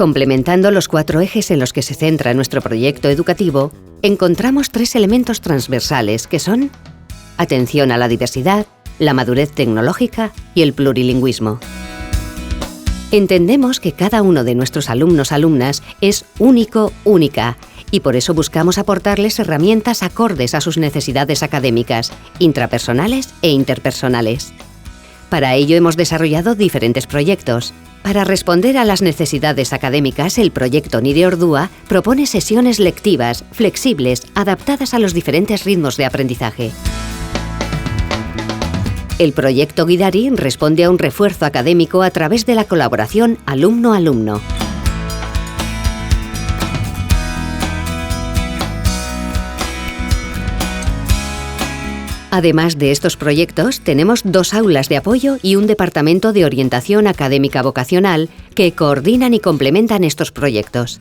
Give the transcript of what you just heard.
Complementando los 4 ejes en los que se centra nuestro proyecto educativo, encontramos 3 elementos transversales que son atención a la diversidad, la madurez tecnológica y el plurilingüismo. Entendemos que cada uno de nuestros alumnos-alumnas es único, única, y por eso buscamos aportarles herramientas acordes a sus necesidades académicas, intrapersonales e interpersonales. Para ello hemos desarrollado diferentes proyectos. Para responder a las necesidades académicas, el proyecto Nire Ordua propone sesiones lectivas, flexibles, adaptadas a los diferentes ritmos de aprendizaje. El proyecto Guidari responde a un refuerzo académico a través de la colaboración alumno-alumno. Además de estos proyectos, tenemos 2 aulas de apoyo y un departamento de orientación académica vocacional que coordinan y complementan estos proyectos.